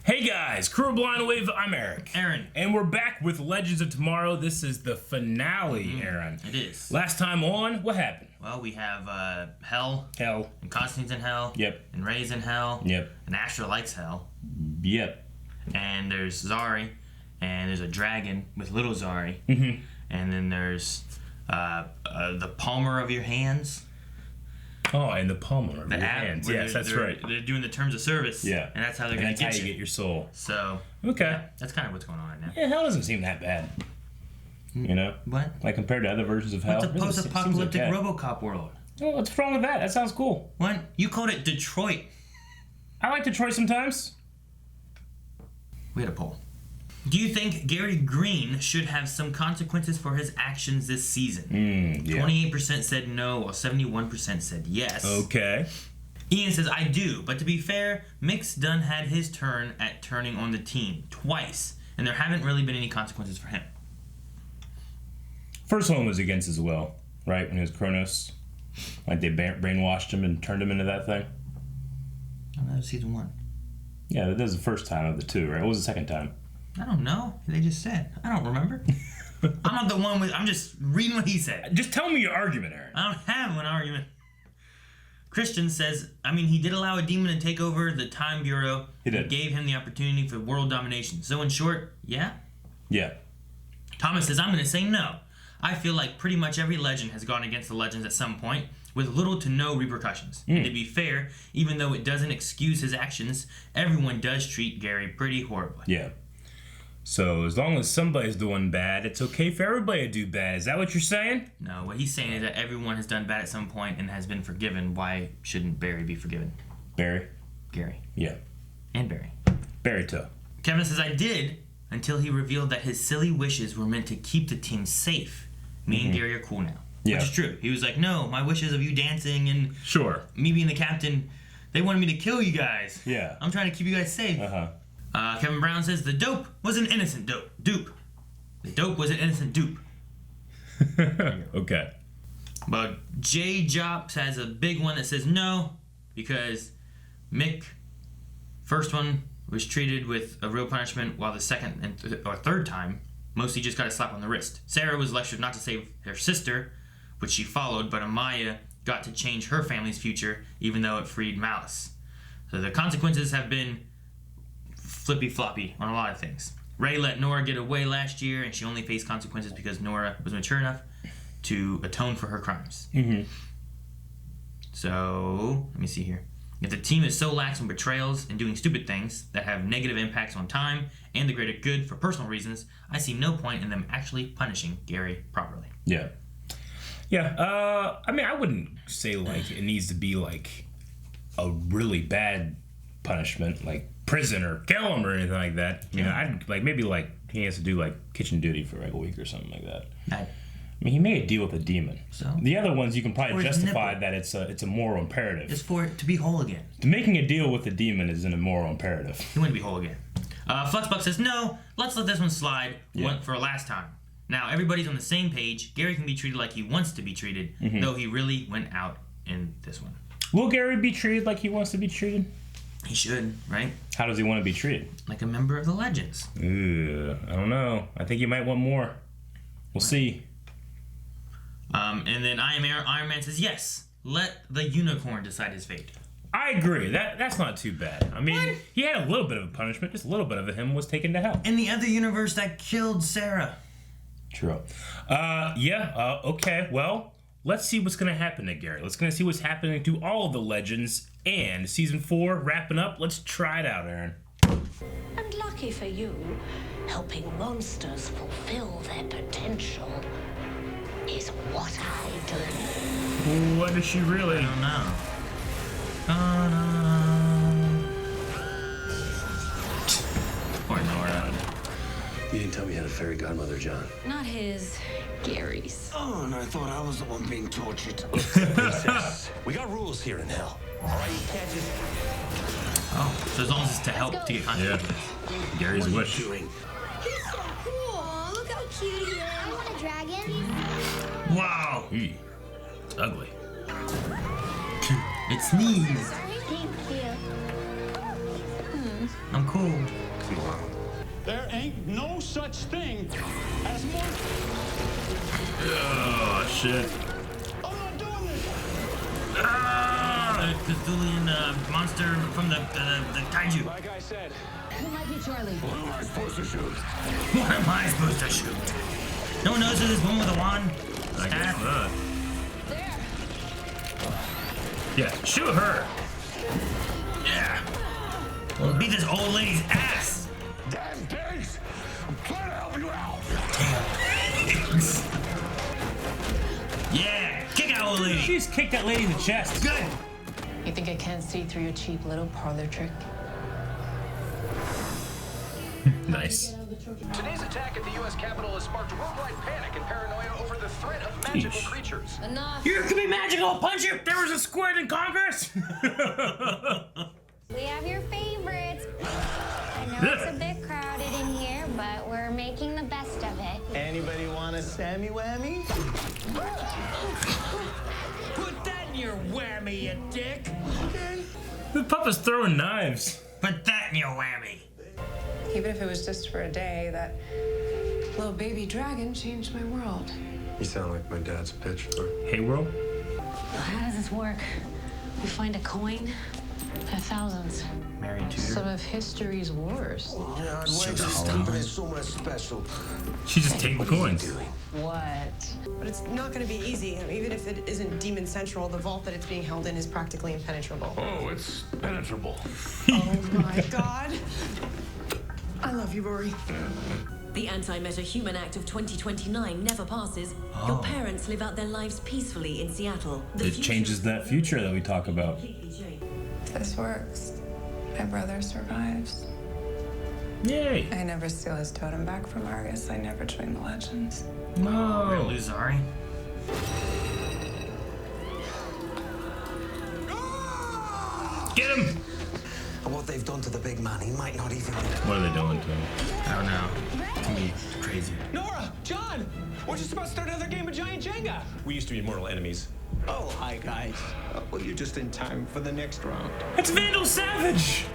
Hey guys, Kuro Blind Wave, I'm Eric. Aaron. And we're back with Legends of Tomorrow. This is the finale, Aaron. It is. Last time on, what happened? Well, we have Hell. Hell. And Constantine's in Hell. Yep. And Ray's in Hell. Yep. And Astra likes Hell. Yep. And there's Zari. And there's a dragon with little Zari. Mm-hmm. And then there's the palmer of your hands. Oh, and the palmer of your hands. Yes, that's right. They're doing the terms of service. Yeah. And that's how they're going to get get you. Get your soul. So. Okay. Yeah, that's kind of what's going on right now. Yeah, Hell doesn't seem that bad. You know? What? Like compared to other versions of Hell. It's a post-apocalyptic okay. RoboCop world. Oh, what's wrong with that? That sounds cool. What? You called it Detroit. I like Detroit sometimes. We had a poll. Do you think Gary Green should have some consequences for his actions this season? Yeah. 28% said no, while 71% said yes. Okay. Ian says, I do, but to be fair, Mick's done had his turn at turning on the team twice, and there haven't really been any consequences for him. First one was against his will, right? When he was Kronos. Like they brainwashed him and turned him into that thing. Oh, that was season 1. Yeah, that was the first time of the two, right? What was the second time? I don't know. They just said. I don't remember. I'm not the one with... I'm just reading what he said. Just tell me your argument, Aaron. I don't have an argument. Christian says, he did allow a demon to take over the Time Bureau. He did. And gave him the opportunity for world domination. So in short, yeah? Yeah. Thomas says, I'm going to say no. I feel like pretty much every legend has gone against the legends at some point, with little to no repercussions. And to be fair, even though it doesn't excuse his actions, everyone does treat Gary pretty horribly. Yeah. So as long as somebody's doing bad, it's okay for everybody to do bad. Is that what you're saying? No, what he's saying is that everyone has done bad at some point and has been forgiven. Why shouldn't Barry be forgiven? Barry? Gary. Yeah. And Barry. Barry too. Kevin says, I did, until he revealed that his silly wishes were meant to keep the team safe. Me and Gary are cool now. Yeah. Which is true. He was like, no, my wishes of you dancing and Sure. me being the captain, they wanted me to kill you guys. Yeah. I'm trying to keep you guys safe. Uh-huh. Kevin Brown says, the dope was an innocent dupe. The dope was an innocent dupe. Okay. But J Jops has a big one that says no, because Mick, first one, was treated with a real punishment, while the second and third time, mostly just got a slap on the wrist. Sarah was lectured not to save her sister, which she followed, but Amaya got to change her family's future, even though it freed Malice. So the consequences have been flippy-floppy on a lot of things. Ray let Nora get away last year, and she only faced consequences because Nora was mature enough to atone for her crimes. So, let me see here. If the team is so lax on betrayals and doing stupid things that have negative impacts on time and the greater good for personal reasons, I see no point in them actually punishing Gary properly. Yeah. Yeah. I wouldn't say like it needs to be like a really bad punishment, like prison or kill him or anything like that. You know, I'd like maybe like he has to do like kitchen duty for like a week or something like that. He made a deal with a demon. So the other ones you can probably justify nipple. that it's a moral imperative. Just for it to be whole again. Making a deal with a demon is an immoral imperative. He wouldn't be whole again. Fluxbuck says, no, let's let this one slide for a last time. Now, everybody's on the same page. Gary can be treated like he wants to be treated, though he really went out in this one. Will Gary be treated like he wants to be treated? He should, right? How does he want to be treated? Like a member of the Legends. I don't know. I think he might want more. We'll see. And then Iron Man says, yes, let the unicorn decide his fate. I agree. That's not too bad. He had a little bit of a punishment. Just a little bit of him was taken to hell. In the other universe, that killed Sarah. True. Okay. Well, let's see what's going to happen to Gary. Let's see what's happening to all of the Legends. And season 4 wrapping up. Let's try it out, Aaron. And lucky for you, helping monsters fulfill their potential is what I do. What is she really? I don't know. Poor Nora. You didn't tell me you had a fairy godmother, John. Not his, Gary's. Oh, and I thought I was the one being tortured. Princess, we got rules here in hell. All right, you can't just... Oh, so as long as it's to help to get consequences. Gary's What are wish. you doing? He's so cool. Look how cute he is. I want a dragon. Wow. It's ugly. It sneezed. Thank you. I'm cool. Come on. There ain't no such thing as more. Oh shit. I'm not doing this. The Cthulhian monster from the kaiju. Like I said, Who might be Charlie? What am I supposed to shoot? What am I supposed to shoot? No one knows who this woman with a wand? I guess Staff? not. There. Yeah, shoot her. Yeah. We'll beat this old lady's ass. Damn pigs! I'm trying to help you out. Yeah, kick out old lady. She's kicked that lady in the chest. Good. You think I can't see through your cheap little parlor trick? Nice. Today's attack at the U.S. Capitol has sparked worldwide panic and paranoia over the threat of magical Yeesh. creatures. Enough. You can be magical. I'll punch you. There was a squid in Congress. We have your favorites. I know it's a bit crowded in here, but we're making the best of it. anybody want a Sammy Whammy? Put that in your whammy, you dick. The puppet's throwing knives. Put that in your whammy. Even if it was just for a day, that little baby dragon changed my world. You sound like my dad's pitch for. Hey, world. How does this work? We find a coin? There are thousands. Married to Some of history's worst. Yeah, this company is so much special. She just take the coins. What? But it's not going to be easy. Even if it isn't Demon Central, the vault that it's being held in is practically impenetrable. Oh, it's penetrable. Oh my God. I love you, Rory. The Anti-Meta-Human Act of 2029 never passes. Your parents live out their lives peacefully in Seattle. The It future changes is that future that we talk about. completely changed. If this works, my brother survives. Yay. I never steal his totem back from Argus. I never join the legends. Real No. Luzari. Get him. And what they've done to the big man, he might not even. What are they doing to him? I don't know. It's gonna be crazy. Nora, John, we're just about to start another game of Giant Jenga. We used to be mortal enemies. Oh, hi guys. Well, you're just in time for the next round. It's Vandal Savage.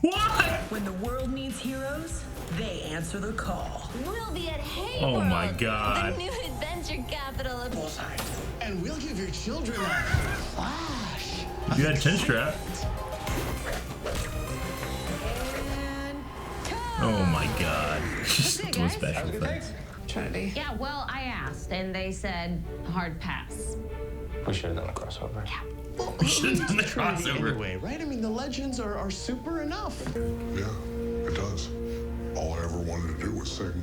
What? When the world needs heroes, they answer the call. We'll be at Hey Oh World, my God. the new adventure capital of. And we'll give your children a flash. You had chin strap. Oh my God. Just doing special effects. Trinity. Yeah, well, I asked, and they said hard pass. We should have done a crossover. We should have done the crossover. Anyway, right? I mean, the legends are super enough. Yeah, it does. All I ever wanted to do was sing.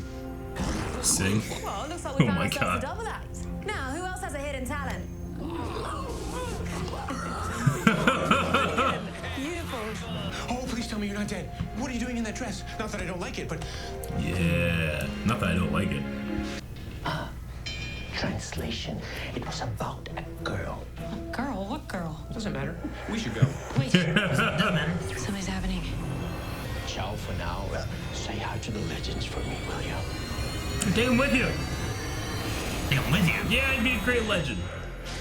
Sing. Well, looks like Oh my God. double act. Now, who else has a hidden talent? Oh, please tell me you're not dead. What are you doing in that dress? Not that I don't like it, but Yeah. Not that I don't like it. Translation. It was about a girl. Girl, what girl? doesn't matter. We should go. Wait, Doesn't matter. something's happening. Ciao for now. Say hi to the legends for me, will you? Take him with you. Take him with you. Yeah, I'd be a great legend.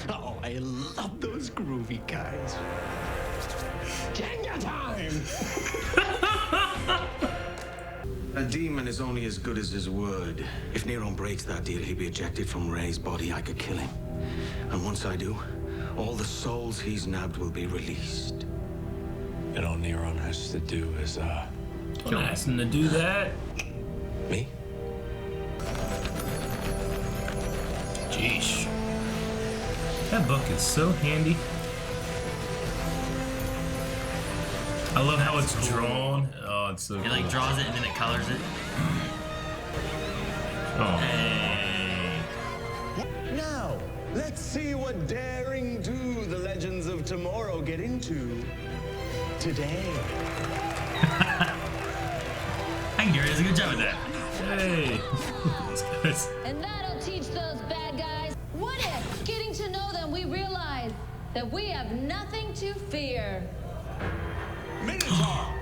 Oh, I love those groovy guys. Jenga time! A demon is only as good as his word. If Neron breaks that deal, he'll be ejected from Ray's body. I could kill him. And once I do, all the souls he's nabbed will be released. And all Neron has to do is, Don't ask him to do that. me? Jeez. That book is so handy. I love how it's drawn. Oh, it's so It cool. like draws it and then it colors it. Oh. Hey. Now, let's see what daring do the legends of tomorrow get into today. I think Gary does a good job of that. Hey. These guys. And that'll teach those bad guys. What if, getting to know them, we realize that we have nothing to fear? Minotaur,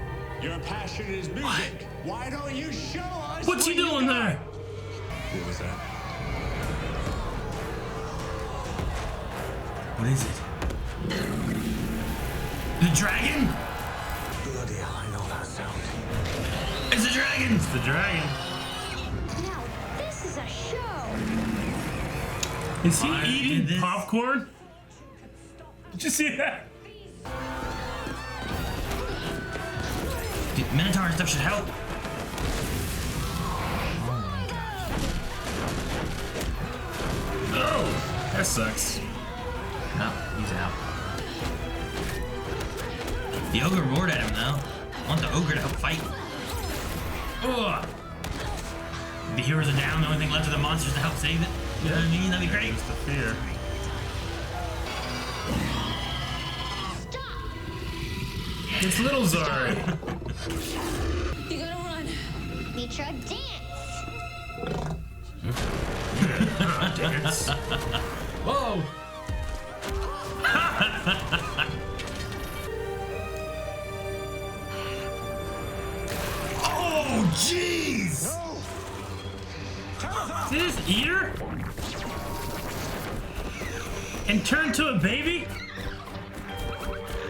your passion is music. Why don't you show us? What's he what you doing got? there? What was that? What is it? The dragon? I know that sound. It's the dragon! It's the dragon. Now, this is a show. Is he Why eating did this- popcorn? Did you see that? Dude, Minotaur and stuff should help. Oh, that sucks. No, he's out. The ogre roared at him though. I want the ogre to help fight. Ugh. The heroes are down, the only thing left are the monsters to help save it. You know what I mean? That'd be great. It's the fear. It's little Zari. You gotta run. Mitra, dance. Dance. Whoa. Oh, jeez. Did he just eat her? And turn to a baby?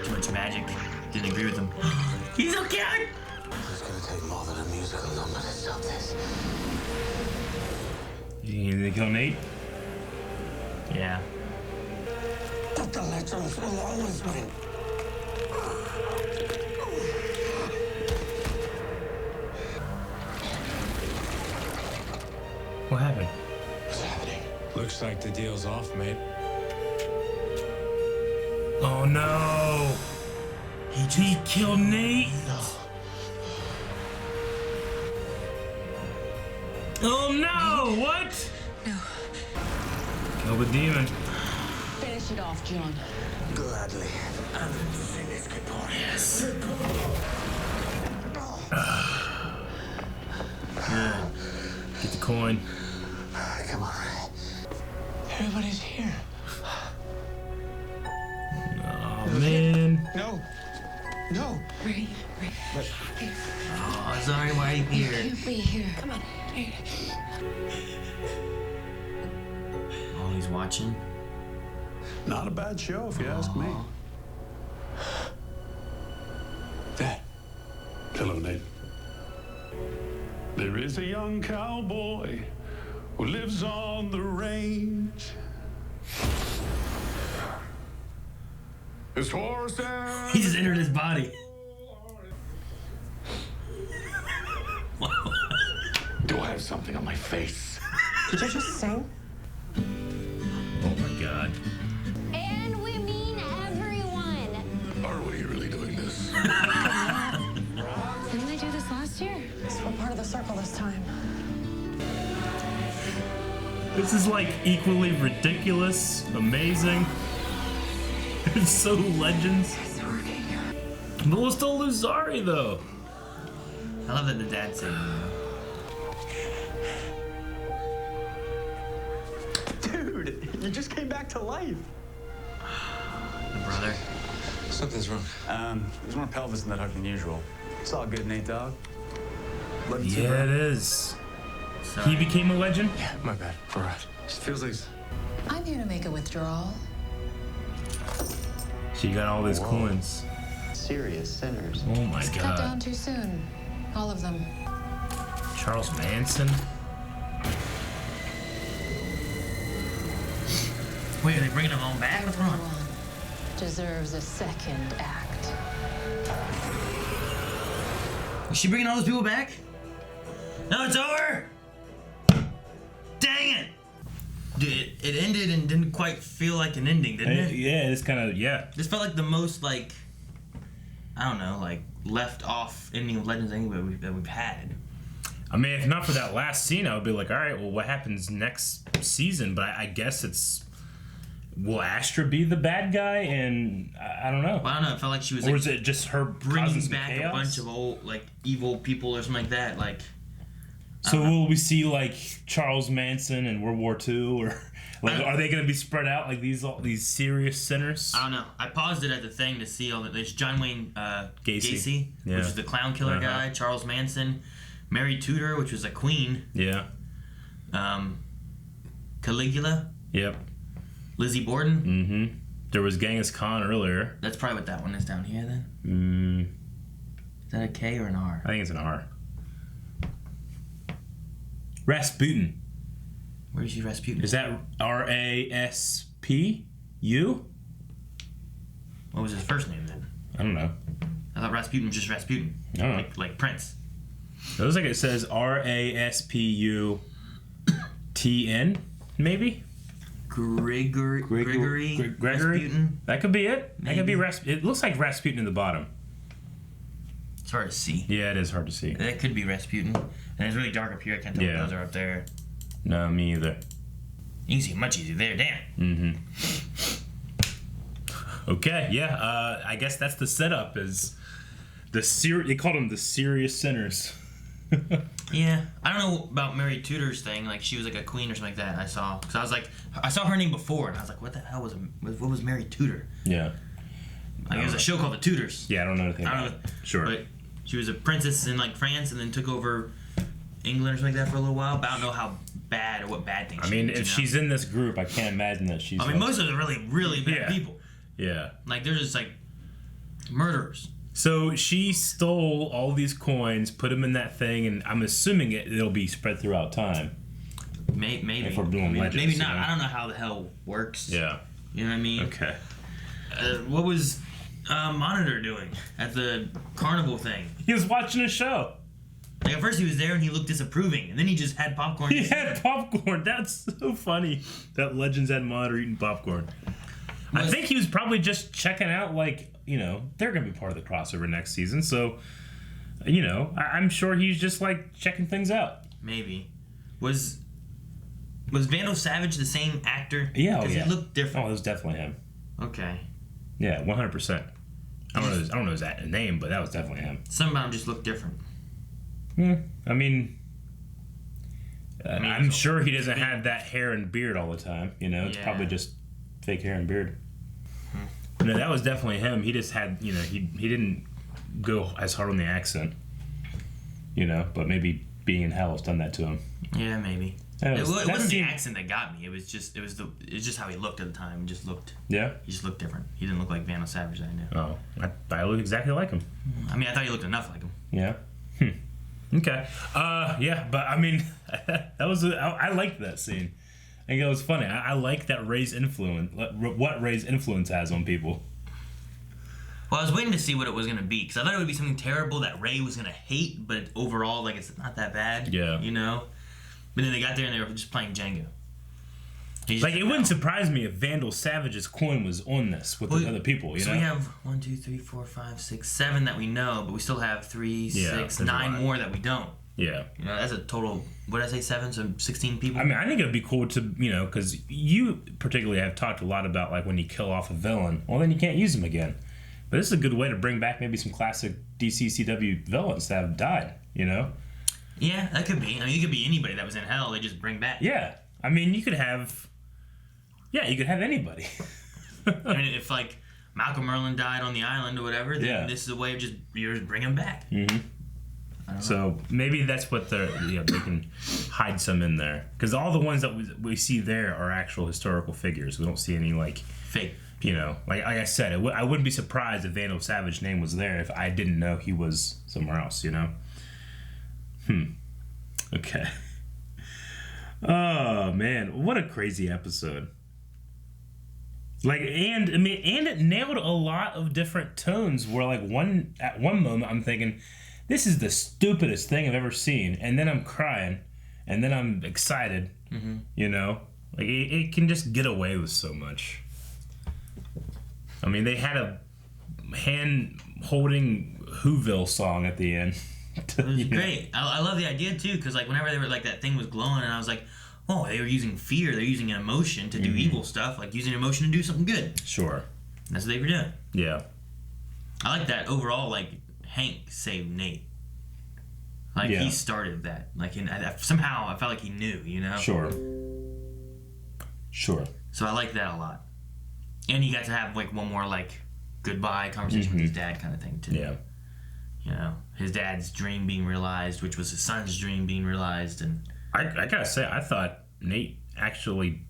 Too much magic. Didn't agree with him. He's okay. It's gonna take more than a musical number to stop this. You gonna kill Nate? Yeah. But the legends will always win. What happened? What's happening? Looks like the deal's off, mate. Oh no! He killed Nate? No. Oh no! What? No. Kill the demon. Finish it off, John. Gladly. And finish goodbye. Yes. Good. Get the coin. Come on, Ray. Everybody's here. Oh man. No. No. Ray. Oh, sorry, why are you here? Can't be here. Come on. Oh, he's watching. Not a bad show, if you ask me. Dad. Hello, Nate. There is a young cowboy who lives on the range. His horse and He just entered his body. do I have something on my face? Did you just sing? Oh my god. And we mean everyone. Are we really doing this? Didn't they do this last year? We're part of the circle this time. This is like equally ridiculous, amazing. It's so legends. It's working. But we'll still lose Zari though. I love that the dad said, Dude, you just came back to life. the brother. Something's wrong. There's more pelvis in that hook than usual. It's all good, Nate, dog. Love you too, Yeah, bro. it is. Sorry. He became a legend? Yeah, my bad. All right. Just feels like I'm here to make a withdrawal. She got all these coins. Serious sinners. Oh my Cut down god. too soon. All of them. Charles Manson? Wait, are they bringing him on back? What's going on? Everyone deserves a second act. Is she bringing all those people back? No, it's over! Dang it! Dude, it ended and didn't quite feel like an ending, didn't it? Yeah, it's kind of, yeah. This felt like the most, like, I don't know, like, left off ending of Legends anyway that we've had. I mean, if not for that last scene, I would be like, all right, well, what happens next season? But I guess it's, will Astra be the bad guy? And I don't know. Well, I don't know, it felt like she was, Or like, is it just her bringing causing some back chaos? a bunch of old, like, evil people or something like that, like... So will we see like Charles Manson and World War II, or like are they going to be spread out like these serious sinners? I don't know. I paused it at the thing to see all that. There's John Wayne Gacy, Yeah. which is the clown killer guy. Charles Manson, Mary Tudor, which was a queen. Yeah. Caligula. Yep. Lizzie Borden. Mm-hmm. There was Genghis Khan earlier. That's probably what that one is down here then. Is that a K or an R? I think it's an R. Rasputin. Where do you see Rasputin? Is that R-A-S-P-U? What was his first name then? I don't know. I thought Rasputin was just Rasputin. I don't know. Like Prince. It looks like it says R-A-S-P-U-T-N, maybe? Gregory Rasputin? That could be it. Maybe. That could be Rasputin. It looks like Rasputin in the bottom. It's hard to see. Yeah, it is hard to see. That could be Rasputin. And it's really dark up here. I can't tell what those are up there. No, me either. You can see much easier there. Damn. Mm-hmm. Okay, yeah. I guess that's the setup. Is they called them the serious sinners. Yeah, I don't know about Mary Tudor's thing. Like she was like a queen or something like that. I saw because I was like, I saw her name before, and I was like, what the hell what was Mary Tudor? Yeah. Like it was a show called The Tudors. Yeah, I don't know anything about it. Sure. But she was a princess in like France, and then took over England or something like that for a little while. But I don't know how bad or what bad things. I mean, if she's in this group, I can't imagine that she's. I mean, most of them are really, really bad people. Yeah. Like they're just like murderers. So she stole all these coins, put them in that thing, and I'm assuming it'll be spread throughout time. Maybe. If we're doing legends, maybe not. I don't know how the hell works. Yeah. You know what I mean? Okay. What was Monitor doing at the carnival thing? He was watching a show. Like at first he was there and he looked disapproving, and then he just had popcorn. He had popcorn. That's so funny. That Legends had Monitor eating popcorn. I think he was probably just checking out, like, you know, they're going to be part of the crossover next season. So, you know, I'm sure he's just, like, checking things out. Maybe. Was Vandal Savage the same actor? Yeah, Because he looked different. Oh, it was definitely him. Okay. Yeah, 100%. I don't know his name, but that was definitely him. Some of them just look different. Yeah, I mean, I'm sure he doesn't have that hair and beard all the time. You know, it's probably just fake hair and beard. No, that was definitely him. He just had, you know, he didn't go as hard on the accent. You know, but maybe being in hell has done that to him. Yeah, maybe. It wasn't the accent that got me. It was just how he looked at the time. He just looked different. He didn't look like Vandal Savage that I knew. Oh, I look exactly like him. I mean, I thought he looked enough like him. Yeah. Okay. Yeah, but I mean, I liked that scene. I think it was funny. I like that Ray's influence. What Ray's influence has on people. Well, I was waiting to see what it was going to be, because I thought it would be something terrible that Ray was going to hate, but overall, like, it's not that bad. Yeah. You know? But then they got there and they were just playing Jenga. Like, it wouldn't surprise me if Vandal Savage's coin was on this with the other people, you know? So we have 1, 2, 3, 4, 5, 6, 7 that we know, but we still have 3, 6, 9 more that we don't. Yeah. You know, that's a total, what did I say, 7? So 16 people? I mean, I think it would be cool to, you know, because you particularly have talked a lot about, like, when you kill off a villain, well, then you can't use them again. But this is a good way to bring back maybe some classic DCCW villains that have died, you know? Yeah, that could be. I mean, it could be anybody that was in hell, they just bring back. Yeah. I mean, you could have anybody. I mean, if, like, Malcolm Merlin died on the island or whatever, then this is a way of just bring him back. Mm-hmm. So maybe that's what they can hide some in there, because all the ones that we see there are actual historical figures. We don't see any like fake. You know, like I said, I wouldn't be surprised if Vandal Savage's name was there if I didn't know he was somewhere else. You know. Okay. Oh man, what a crazy episode! Like, and it nailed a lot of different tones. Where like at one moment I'm thinking, this is the stupidest thing I've ever seen, and then I'm crying, and then I'm excited. Mm-hmm. You know, like it can just get away with so much. I mean, they had a hand-holding Whoville song at the end. It was great. I love the idea too, because like whenever they were like that thing was glowing, and I was like, oh, they were using fear. They're using an emotion to do evil stuff, like using emotion to do something good. Sure. And that's what they were doing. Yeah. I like that overall. Like Hank saved Nate. Like he started that. Like somehow I felt like he knew. You know. Sure. So I like that a lot. And he got to have like one more like goodbye conversation with his dad kind of thing too. Yeah. You know, his dad's dream being realized, which was his son's dream being realized, and I gotta say, I thought Nate actually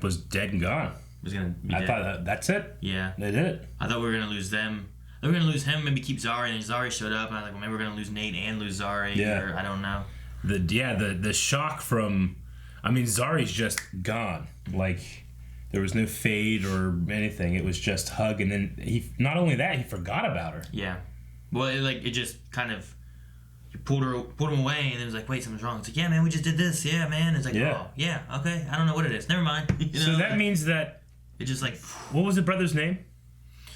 was dead and gone. Was gonna be I dead. thought that's it. Yeah. They did it. I thought we were gonna lose them. They were gonna lose him, maybe keep Zari, and then Zari showed up, and I was like, well, maybe we're gonna lose Nate and lose Zari, or I don't know. The shock from, I mean, Zari's just gone. Like, there was no fade or anything. It was just hug, and then not only that, he forgot about her. Yeah. Well, it just kind of pulled him away, and it was like, wait, something's wrong. It's like, yeah, man, we just did this. Yeah, man. It's like, oh, yeah, okay. I don't know what it is. Never mind. So that means that it just like, what was the brother's name?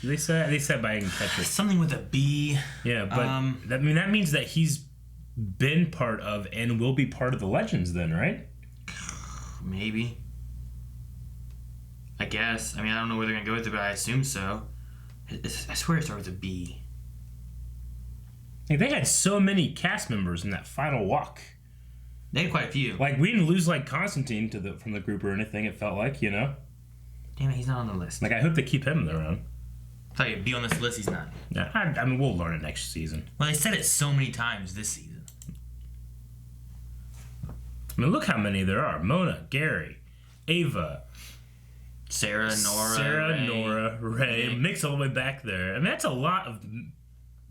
They said but I didn't catch it. Something with a B. Yeah, but that means that he's been part of and will be part of the Legends then, right? Maybe. I guess. I mean, I don't know where they're gonna go with it, but I assume so. I swear it started with a B. Like, they had so many cast members in that final walk. They had quite a few. Like, we didn't lose like Constantine from the group or anything. It felt like, you know. Damn it, he's not on the list. Like, I hope they keep him around. I thought he'd be on this list. He's not. Yeah, I mean, we'll learn it next season. Well, they said it so many times this season. I mean, look how many there are: Mona, Gary, Ava, Sarah, Nora, Ray. Mick's all the way back there. I mean, that's a lot of.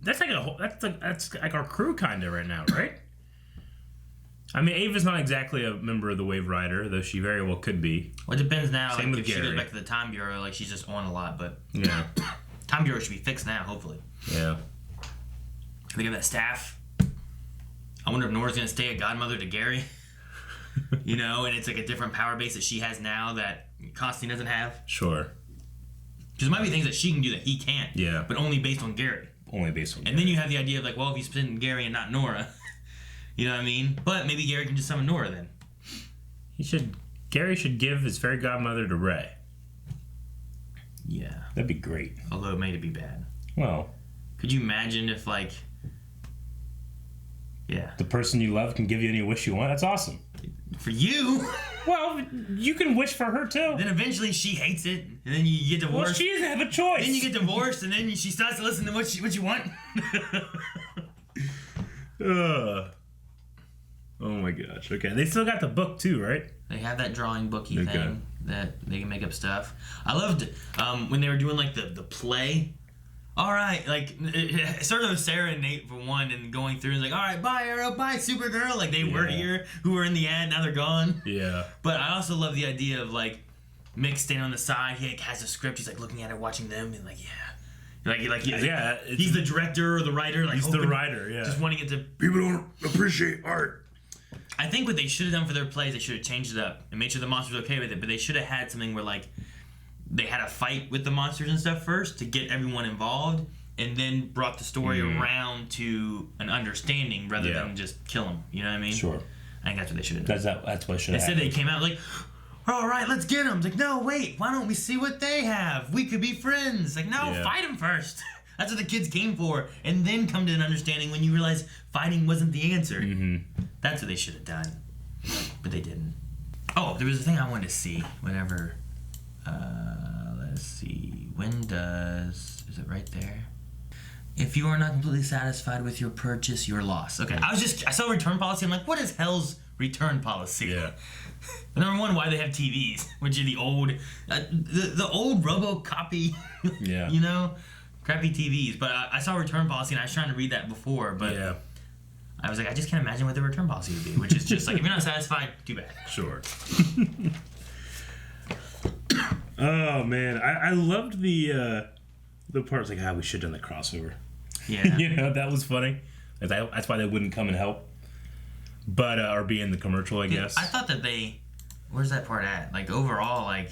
That's like our crew kind of right now, right? I mean, Ava's not exactly a member of the Wave Rider, though she very well could be. Well, it depends now. Same like, with if Gary. she goes back to the Time Bureau, like she's just on a lot, but yeah, Time Bureau should be fixed now, hopefully. Yeah. They get that staff. I wonder if Nora's gonna stay a godmother to Gary. You know, and it's like a different power base that she has now that Constantine doesn't have. Sure. Because there might be things that she can do that he can't. Yeah. But only based on Gary. Only based on. And then you have the idea of like, well, if he's putting Gary and not Nora, you know what I mean? But maybe Gary can just summon Nora then. Gary should give his fairy godmother to Ray. Yeah. That'd be great. Although it made it be bad. Well. Could you imagine if like. Yeah. The person you love can give you any wish you want? That's awesome. For you? Well, you can wish for her too. Then eventually she hates it, and then you get divorced. Well, she doesn't have a choice. Then you get divorced, and then she starts to listen to what you want. Oh my gosh. Okay, they still got the book too, right? They have that drawing booky thing that they can make up stuff. I loved when they were doing like the play. All right, like it started with Sarah and Nate for one, and going through and like, all right, bye Arrow, bye Supergirl. Like they were here, who were in the ad, now they're gone. Yeah. But I also love the idea of like Mick standing on the side. He like, has a script. He's like looking at it, watching them, and like he's the director or the writer. Like he's the writer. Yeah. Just wanting it to. People don't appreciate art. I think what they should have done for their plays, they should have changed it up and made sure the monsters were okay with it. But they should have had something where like. They had a fight with the monsters and stuff first to get everyone involved, and then brought the story around to an understanding rather than just kill them. You know what I mean? Sure. I think that's what they should have done. That's what should have Instead, happened. they came out like, all right, let's get them. It's like, no, wait, why don't we see what they have? We could be friends. Like, no, fight them first. That's what the kids came for, and then come to an understanding when you realize fighting wasn't the answer. Mm-hmm. That's what they should have done, but they didn't. Oh, there was a thing I wanted to see whenever. Let's see. Is it right there? If you are not completely satisfied with your purchase, your loss. Okay. I saw return policy. I'm like, what is hell's return policy? Yeah. Number one, why they have TVs, which are the old, the old RoboCopy. Yeah. You know, crappy TVs. But I saw return policy, and I was trying to read that before, but I was like, I just can't imagine what the return policy would be, which is just like, if you're not satisfied, too bad. Sure. Oh man, I loved the parts like, we should have done the crossover. Yeah. You know, that was funny. That's why they wouldn't come and help. But or be in the commercial, I guess. I thought that where's that part at? Like overall, like,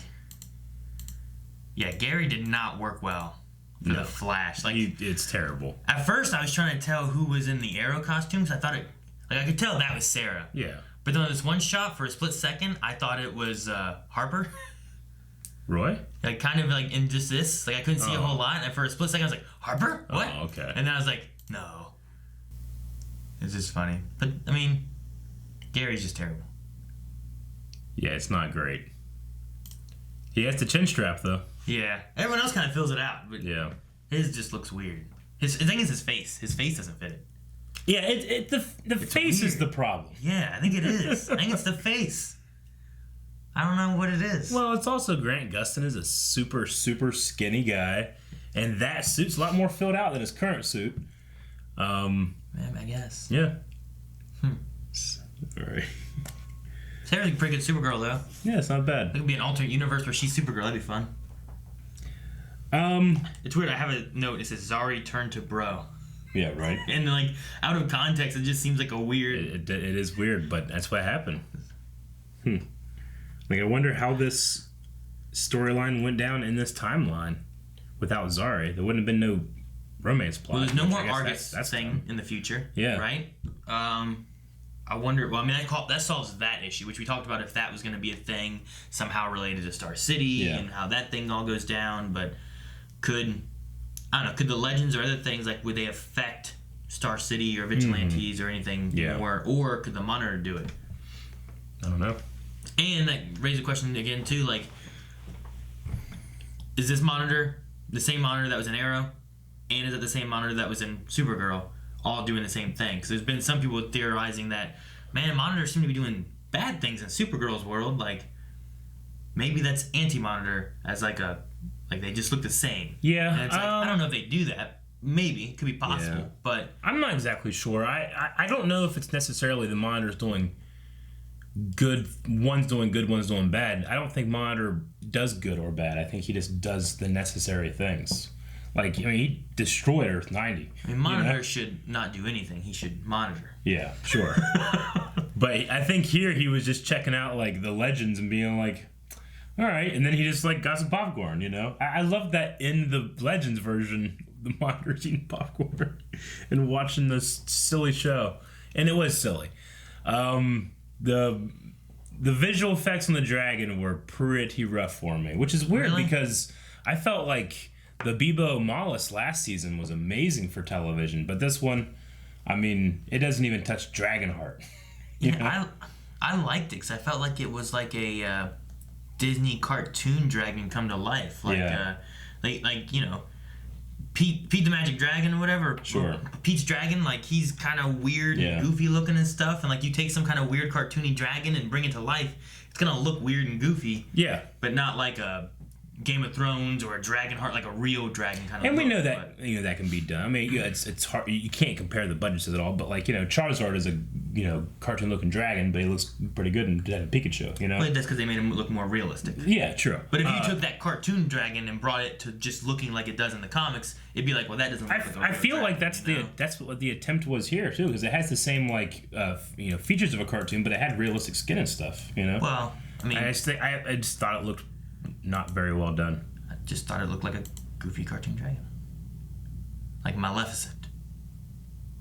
yeah, Gary did not work well for the Flash. Like it's terrible. At first, I was trying to tell who was in the Arrow costumes. I thought I could tell that was Sarah. Yeah. But then this one shot for a split second, I thought it was Harper. Roy? Like kind of like in just this, like I couldn't see a whole lot, and for a split second I was like, Harper? What? Oh, okay. And then I was like, no. It's just funny. But I mean, Gary's just terrible. Yeah, it's not great. He has the chin strap though. Yeah. Everyone else kind of fills it out, but his just looks weird. The thing is his face. His face doesn't fit it. Yeah, the face is the problem. Yeah, I think it is. I think it's the face. I don't know what it is. Well, it's also Grant Gustin is a super, super skinny guy. And that suit's a lot more filled out than his current suit. Man, I guess. Yeah. All right. Sarah's a pretty good Supergirl, though. Yeah, it's not bad. It could be an alternate universe where she's Supergirl. That'd be fun. It's weird. I have a note. It says Zari turned to bro. Yeah, right. And like out of context, it just seems like a weird. It is weird, but that's what happened. Like I wonder how this storyline went down in this timeline without Zari. There wouldn't have been no romance plot. Well, there's no more Argus that's thing in the future. Yeah. Right. I wonder. Well, I mean, that solves that issue, which we talked about if that was going to be a thing somehow related to Star City and how that thing all goes down. But could the legends or other things would they affect Star City or Vigilantes or anything more, or could the Monitor do it? I don't know. And that raises a question again too, is this Monitor the same Monitor that was in Arrow, and is it the same Monitor that was in Supergirl, all doing the same thing? Because there's been some people theorizing that, man, Monitors seem to be doing bad things in Supergirl's world. Maybe that's Anti-Monitor as they just look the same. Yeah. And it's I don't know if they do that. Maybe. It could be possible. But I'm not exactly sure. I don't know if it's necessarily the Monitor's doing good. One's doing good, one's doing bad. I don't think Monitor does good or bad. I think he just does the necessary things. He destroyed Earth 90. Monitor should not do anything. He should monitor. Yeah, sure. But I think here he was just checking out the legends and being all right, and then he just got some popcorn, I love that in the Legends version, the Monitor's eating popcorn and watching this silly show. And it was silly. The visual effects on the dragon were pretty rough for me, which is weird because I felt like the Bebo Mollis last season was amazing for television, but this one, it doesn't even touch Dragonheart. I liked it because I felt like it was like a Disney cartoon dragon come to life, Pete the Magic Dragon or whatever. Sure. Pete's dragon, he's kind of weird and goofy looking and stuff, and you take some kind of weird cartoony dragon and bring it to life, it's gonna look weird and goofy. Yeah. But not like a Game of Thrones or a Dragonheart, like a real dragon kind of. And we know that that can be done. It's hard. You can't compare the budgets at all. But Charizard is a cartoon looking dragon, but he looks pretty good in Pikachu. Well, that's because they made him look more realistic. Yeah, true. But if you took that cartoon dragon and brought it to just looking like it does in the comics, it'd be that doesn't look like a real I feel dragon, like that's what the attempt was here too, because it has the same features of a cartoon, but it had realistic skin and stuff. Well, I just thought it looked not very well done. I just thought it looked like a goofy cartoon dragon. Like Maleficent.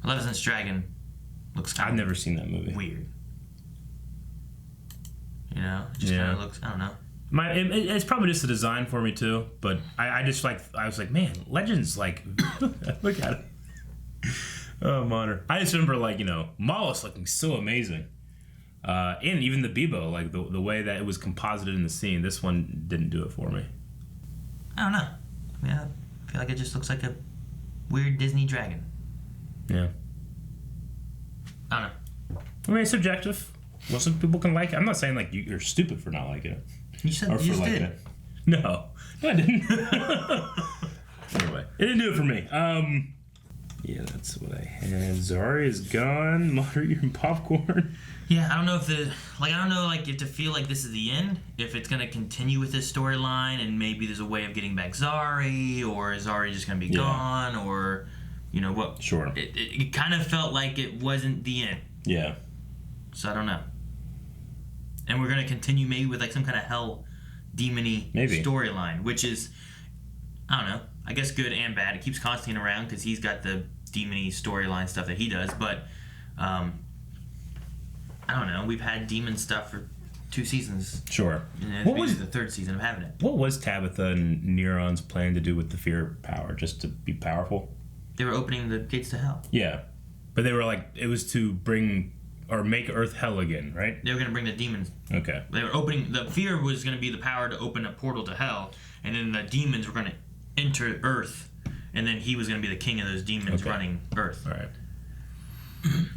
Maleficent's dragon looks kind of... I've never seen that movie. Weird. It just kind of looks... I don't know. It's probably just a design for me too, but I was like, man, Legends, look at it. Oh, Monitor. I just remember, Mollis looking so amazing. And even the Bebo, the way that it was composited in the scene, this one didn't do it for me. I don't know. I feel like it just looks like a weird Disney dragon. Yeah. I don't know. It's subjective. Well, some people can like it. I'm not saying you're stupid for not liking it. You said you just did. It. No, I didn't. Anyway, it didn't do it for me. Yeah, that's what I had. Zari is gone. Monitor eating popcorn. Yeah, I don't know if if to feel like this is the end, if it's gonna continue with this storyline, and maybe there's a way of getting back Zari, or is Zari just gonna be gone, or what? Sure. It kind of felt like it wasn't the end. Yeah. So I don't know. And we're gonna continue maybe with some kind of hell demon-y storyline, which is, I don't know, I guess good and bad. It keeps Constantine around because he's got the demon-y storyline stuff that he does, but I don't know. We've had demon stuff for 2 seasons. Sure. And what was the 3rd season of having it? What was Tabitha and Neuron's plan to do with the fear power? Just to be powerful? They were opening the gates to hell. Yeah. But they were it was to bring or make Earth hell again, right? They were going to bring the demons. Okay. They were opening... The fear was going to be the power to open a portal to hell, and then the demons were going to enter Earth, and then he was going to be the king of those demons running Earth. All right.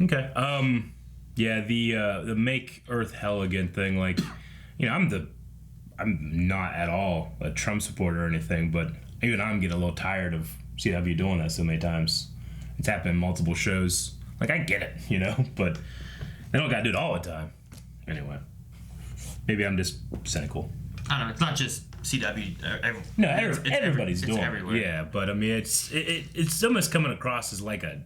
Okay. Yeah, the make Earth hell again thing, I'm not at all a Trump supporter or anything, but even I'm getting a little tired of CW doing that so many times. It's happened in multiple shows. Like, I get it, you know, but they don't gotta do it all the time. Anyway, maybe I'm just cynical. I don't know. It's not just CW. Everybody's doing everywhere. it. Yeah, but I mean, it's almost coming across as like a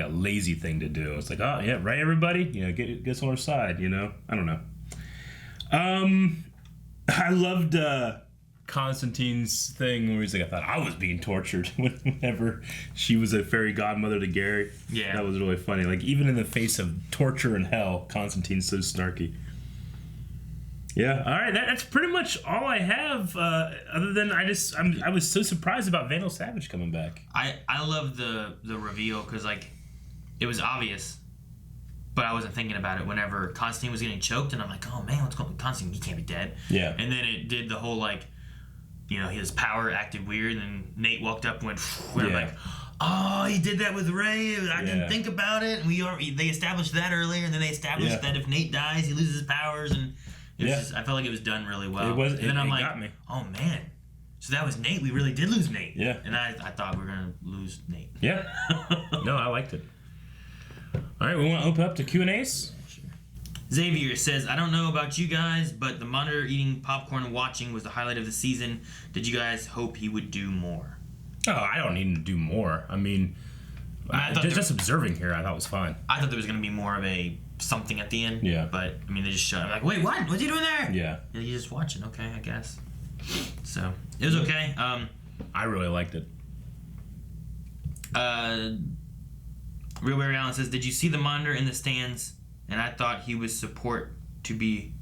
lazy thing to do. It's like, oh yeah, right, everybody, you know, get on our side. You know, I don't know. I loved Constantine's thing where he's like, I thought I was being tortured whenever she was a fairy godmother to Gary. Yeah, that was really funny. Like, even in the face of torture and hell, Constantine's so snarky. Yeah, all right, that's pretty much all I have. Other than I was so surprised about Vandal Savage coming back. I love the reveal because like it was obvious, but I wasn't thinking about it whenever Constantine was getting choked, and I'm like, oh man, what's going on? Constantine, he can't be dead. Yeah. And then it did the whole like, you know, his power acted weird, and Nate walked up and went, and I'm like, oh, he did that with Ray. I didn't think about it. And they established that earlier, and then they established that if Nate dies, he loses his powers, and I felt like it was done really well. It was. And then I'm like, got me. oh man, so that was Nate. We really did lose Nate. Yeah. And I thought we were gonna lose Nate. Yeah. No, I liked it. All right, we want to open up to Q&As. Xavier says, I don't know about you guys, but the monitor eating popcorn and watching was the highlight of the season. Did you guys hope he would do more? Oh, I don't need him to do more. I mean, just observing here, I thought was fine. I thought there was going to be more of a something at the end. Yeah. But, I mean, they just showed I'm like, wait, what? What's he doing there? Yeah. You're just watching. Okay, I guess. So, it was okay. I really liked it. Real Barry Allen says, did you see the monitor in the stands? And I thought he was supposed to be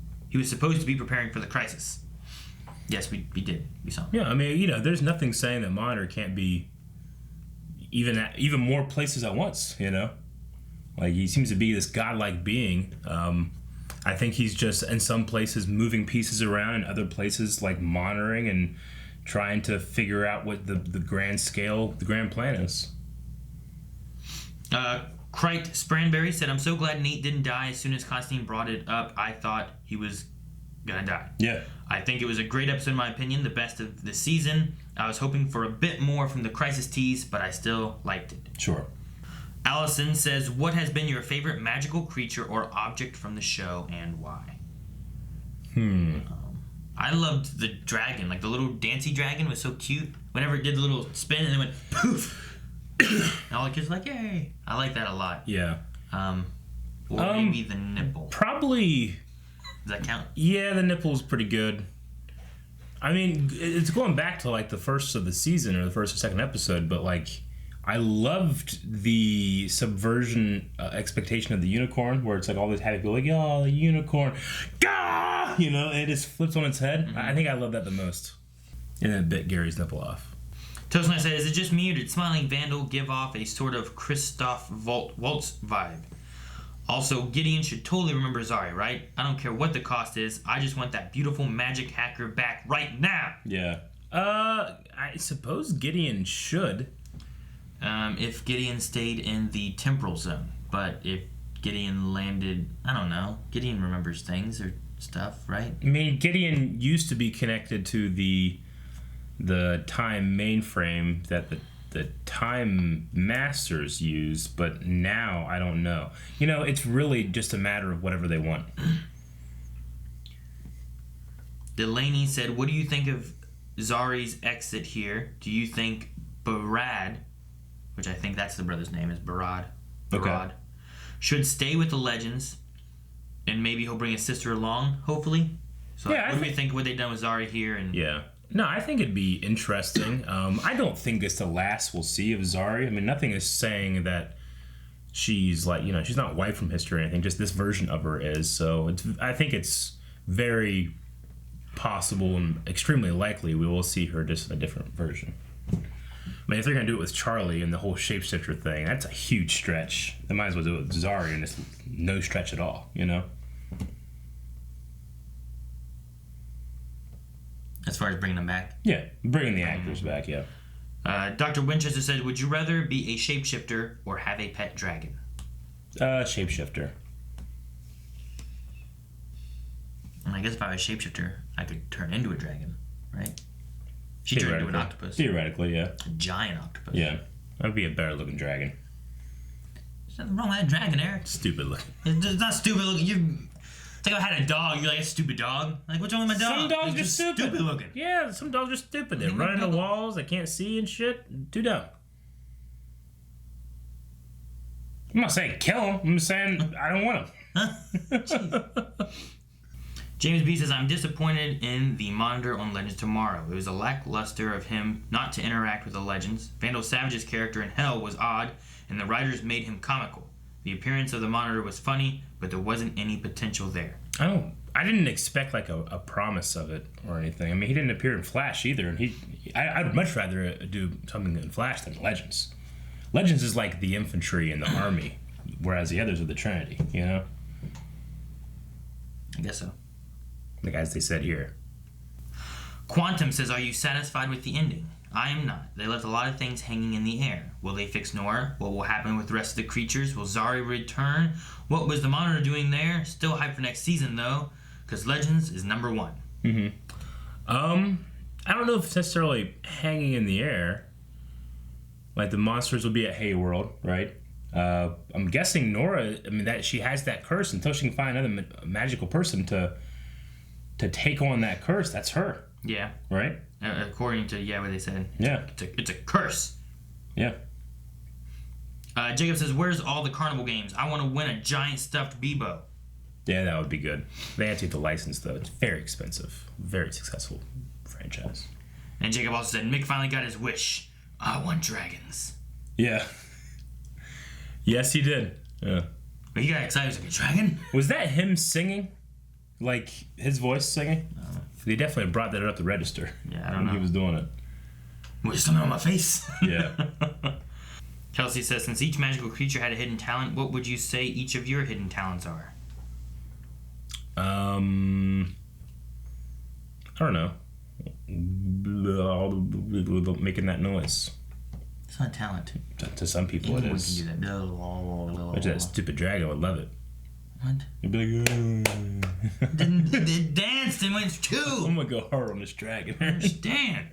preparing for the crisis. Yes, we did. We saw him. Yeah, I mean, you know, there's nothing saying that monitor can't be even more places at once, you know? Like, he seems to be this godlike being. I think he's just, in some places, moving pieces around, in other places, like, monitoring and trying to figure out what the grand scale, the grand plan is. Crite Spranberry said, I'm so glad Nate didn't die. As soon as Constantine brought it up, I thought he was gonna die. Yeah. I think it was a great episode in my opinion, the best of the season. I was hoping for a bit more from the crisis tease, but I still liked it. Sure. Allison says, what has been your favorite magical creature or object from the show and why? I loved the dragon. Like, the little dancy dragon was so cute. Whenever it did the little spin and it went poof. And all the kids were like, yay. I like that a lot. Yeah. Or maybe the nipple. Probably. Does that count? Yeah, the nipple's pretty good. I mean, it's going back to like the first of the season or the first or second episode, but like, I loved the subversion expectation of the unicorn, where it's like all these happy people like, oh, the unicorn, gah! You know, and it just flips on its head. Mm-hmm. I think I love that the most. And then bit Gary's nipple off. Toastman says, is it just me or did Smiling Vandal give off a sort of Christoph Waltz vibe? Also, Gideon should totally remember Zari, right? I don't care what the cost is. I just want that beautiful magic hacker back right now. Yeah. I suppose Gideon should. If Gideon stayed in the temporal zone. But if Gideon landed, I don't know. Gideon remembers things or stuff, right? I mean, Gideon used to be connected to the time mainframe that the time masters use, but now I don't know. You know, it's really just a matter of whatever they want. Delaney said, what do you think of Zari's exit here? Do you think Barad, which I think that's the brother's name, is Barad, okay, should stay with the Legends, and maybe he'll bring his sister along, hopefully? So yeah, what do you think what they've done with Zari here? And yeah. No, I think it'd be interesting. I don't think it's the last we'll see of Zari. I mean, nothing is saying that she's like, you know, she's not wiped from history or anything. Just this version of her is. So I think it's very possible and extremely likely we will see her just in a different version. I mean, if they're going to do it with Charlie and the whole shapeshifter thing, that's a huge stretch. They might as well do it with Zari and it's no stretch at all, you know? As far as bringing them back? Yeah, bringing the actors back, yeah. Dr. Winchester said, would you rather be a shapeshifter or have a pet dragon? Shapeshifter. And I guess if I was a shapeshifter, I could turn into a dragon, right? She turned into an octopus. Theoretically, yeah. A giant octopus. Yeah. That would be a better looking dragon. There's nothing wrong with that dragon, Eric. Stupid looking. It's not stupid looking. It's like if I had a dog, you're like, a stupid dog. Like, what's wrong with my dog? Some dogs are stupid looking. Yeah, some dogs are stupid. They run into walls, they can't see and shit. Too dumb. I'm not saying kill them. I'm just saying I don't want them. James B says, I'm disappointed in the Monitor on Legends Tomorrow. It was a lackluster of him not to interact with the Legends. Vandal Savage's character in Hell was odd, and the writers made him comical. The appearance of the Monitor was funny, but there wasn't any potential there. I didn't expect like a promise of it or anything. I mean, he didn't appear in Flash either, and I'd much rather do something in Flash than Legends. Legends is like the infantry in the army, whereas the others are the Trinity, you know? I guess so. Like as they said here. Quantum says, are you satisfied with the ending? I am not. They left a lot of things hanging in the air. Will they fix Nora? What will happen with the rest of the creatures? Will Zari return? What was the Monitor doing there? Still hyped for next season though, because Legends is number 1. Mm-hmm. I don't know if it's necessarily hanging in the air. Like the monsters will be at Hayworld, right? I'm guessing Nora, I mean, that she has that curse until she can find another magical person to take on that curse. That's her. Yeah. Right? According to, what they said. Yeah. It's a curse. Yeah. Jacob says, where's all the carnival games? I want to win a giant stuffed Bebo. Yeah, that would be good. They have to get the license, though. It's very expensive. Very successful franchise. And Jacob also said, Mick finally got his wish. I want dragons. Yeah. Yes, he did. Yeah. But he got excited. He was like, a dragon? Was that him singing? Like, his voice singing? I don't know. He definitely brought that up the register. Yeah, I don't know. He was doing it. Was something on my face? Yeah. Kelsey says, since each magical creature had a hidden talent, what would you say each of your hidden talents are? I don't know. Making that noise. It's not a talent. To some people it is. Can do that. That stupid dragon would love it. What? You'd be like, it danced and went too. I'm gonna go hard on this dragon. I understand.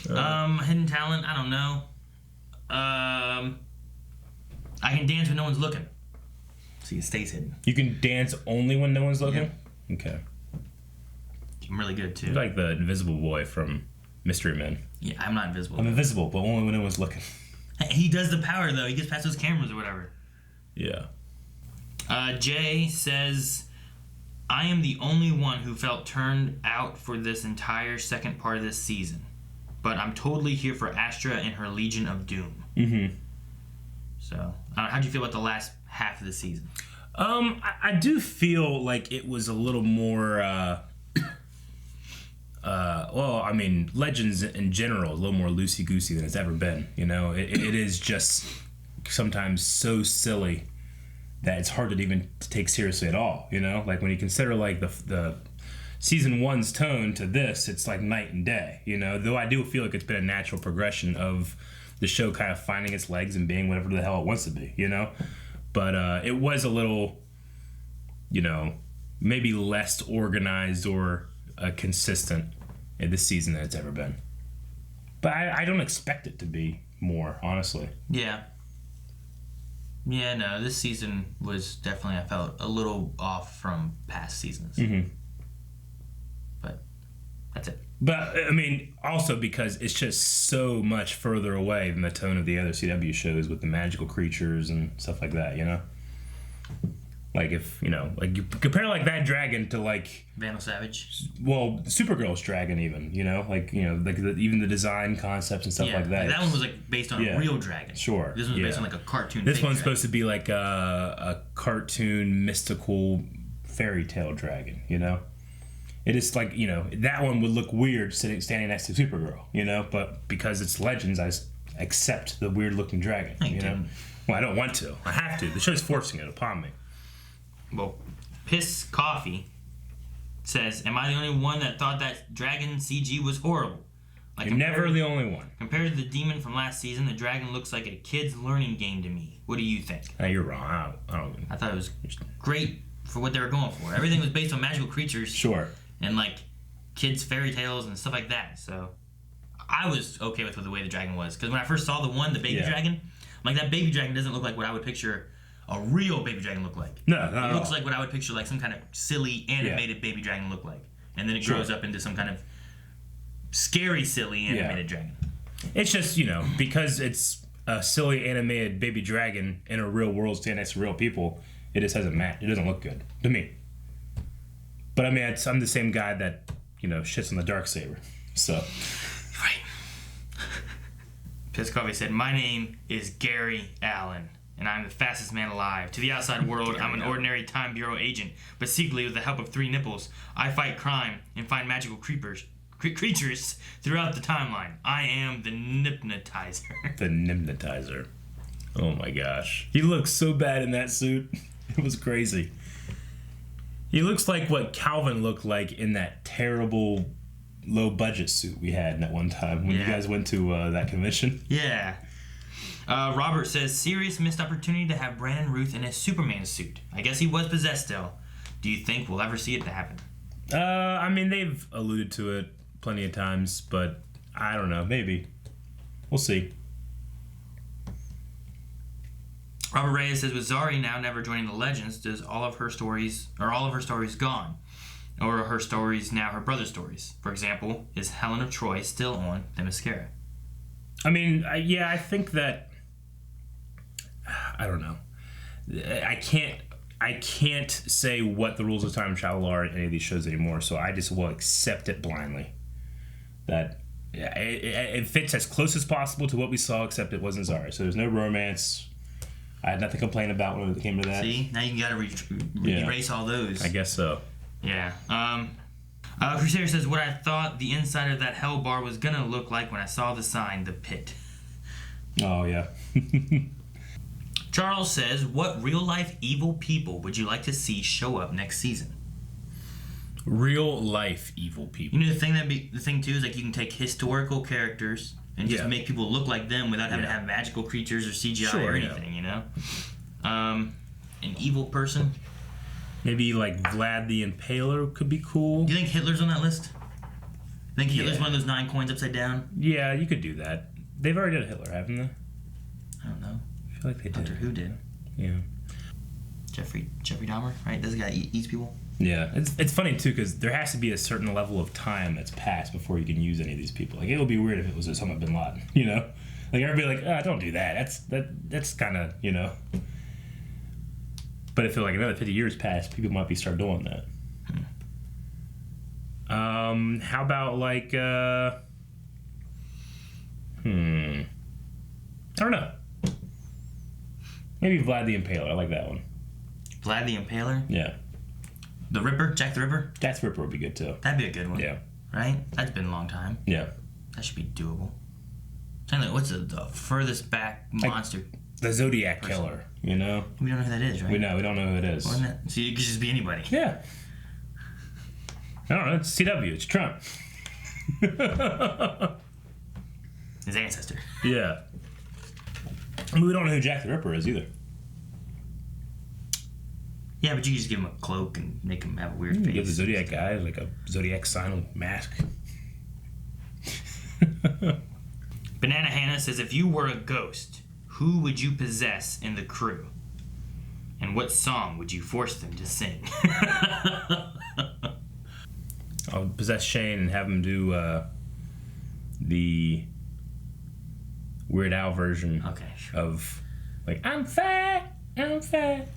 Hidden talent, I don't know. I can dance when no one's looking. So it stays hidden. You can dance only when no one's looking? Yeah. Okay. I'm really good too. You're like the invisible boy from Mystery Men. Yeah, I'm not invisible. I'm invisible, but only when no one's looking. He does the power though. He gets past those cameras or whatever. Yeah. Jay says, I am the only one who felt turned out for this entire second part of this season. But I'm totally here for Astra and her Legion of Doom. Mm-hmm. So, how'd you feel about the last half of the season? I do feel like it was a little more, well, I mean, Legends in general, a little more loosey-goosey than it's ever been. You know, it is just sometimes so silly that it's hard to even take seriously at all, you know? Like, when you consider, like, the season 1's tone to this, it's like night and day, you know? Though I do feel like it's been a natural progression of the show kind of finding its legs and being whatever the hell it wants to be, you know? But it was a little, you know, maybe less organized or consistent in this season than it's ever been. But I don't expect it to be more, honestly. Yeah. Yeah, no, this season was definitely, I felt, a little off from past seasons. Mm-hmm. But that's it. But, I mean, also because it's just so much further away than the tone of the other CW shows with the magical creatures and stuff like that, you know? Like, if, you know, like, you compare, like, that dragon to, like... Vandal Savage? Well, Supergirl's dragon, even, you know? Like, you know, like even the design concepts and stuff like that. That one was, like, based on a real dragon. Sure. This one was based on, like, a cartoon This one's dragon. supposed to be, like, a cartoon, mystical fairy tale dragon, you know? It is like, you know, that one would look weird standing next to Supergirl, you know? But because it's Legends, I accept the weird-looking dragon, you know? Well, I don't want to. I have to. The show's forcing it upon me. Well, Piss Coffee says, am I the only one that thought that dragon CG was horrible? Like, You're never the only one. Compared to the demon from last season, the dragon looks like a kid's learning game to me. What do you think? No, you're wrong. I thought it was great for what they were going for. Everything was based on magical creatures. Sure. And, like, kids' fairy tales and stuff like that. So, I was okay with the way the dragon was. Because when I first saw the baby dragon, I'm like, that baby dragon doesn't look like what I would picture a real baby dragon look like. No, not it at looks all. like what I would picture like some kind of silly animated baby dragon look like. And then it grows up into some kind of scary, silly animated dragon. It's just, because it's a silly animated baby dragon in a real world standing next to real people, it just doesn't match. It doesn't look good to me. But I mean, I'm the same guy that, shits on the Darksaber. So. Right. Piscoffy said, my name is Gary Allen, and I'm the fastest man alive. To the outside world, I'm an ordinary Time Bureau agent, but secretly, with the help of 3 nipples, I fight crime and find magical creatures throughout the timeline. I am the Hypnotizer. The Hypnotizer. Oh my gosh. He looks so bad in that suit. It was crazy. He looks like what Calvin looked like in that terrible low-budget suit we had in that one time when you guys went to that convention. Yeah. Robert says, serious missed opportunity to have Brandon Ruth in a Superman suit. I guess he was possessed still. Do you think we'll ever see it happen? I mean, they've alluded to it plenty of times, but I don't know. Maybe. We'll see. Robert Reyes says, with Zari now never joining the Legends, does all of her stories gone? Or are her stories now her brother's stories? For example, is Helen of Troy still on the Mascara? I mean, I think that... I don't know. I can't say what the rules of time travel are in any of these shows anymore, so I just will accept it blindly. That it fits as close as possible to what we saw, except it wasn't Zari. So there's no romance. I had nothing to complain about when it came to that. See? Now you gotta erase all those. I guess so. Yeah. Crusader says, what I thought the inside of that hell bar was gonna look like when I saw the sign, the pit. Oh, yeah. Charles says, what real-life evil people would you like to see show up next season? Real-life evil people. You know, the thing too is like you can take historical characters and just make people look like them without having to have magical creatures or CGI or anything, you know? An evil person. Maybe like Vlad the Impaler could be cool. Do you think Hitler's on that list? Think Hitler's one of those 9 coins upside down? Yeah, you could do that. They've already done Hitler, haven't they? I don't know. I feel like they did. Doctor Who did. Yeah. Jeffrey Dahmer, right? This guy eats people. Yeah, it's funny too because there has to be a certain level of time that's passed before you can use any of these people. Like it would be weird if it was Osama bin Laden, you know? Like everybody like, don't do that. That's kind of, you know. But if like another 50 years pass, people might start doing that. How about like I don't know. Maybe Vlad the Impaler. I like that one. Vlad the Impaler? Yeah. The Ripper? Jack the Ripper? Jack the Ripper would be good too. That'd be a good one. Yeah. Right? That's been a long time. Yeah. That should be doable. What's the furthest back monster? Like the Zodiac Killer, you know? We don't know who that is, right? We don't know who it is. So it could just be anybody. Yeah. I don't know. It's CW. It's Trump. His ancestor. Yeah. I mean, we don't know who Jack the Ripper is either. Yeah, but you can just give him a cloak and make him have a weird face. Give the Zodiac guy like a Zodiac sign mask. Banana Hannah says, if you were a ghost, who would you possess in the crew? And what song would you force them to sing? I'll possess Shane and have him do the Weird Al version of like, I'm fat,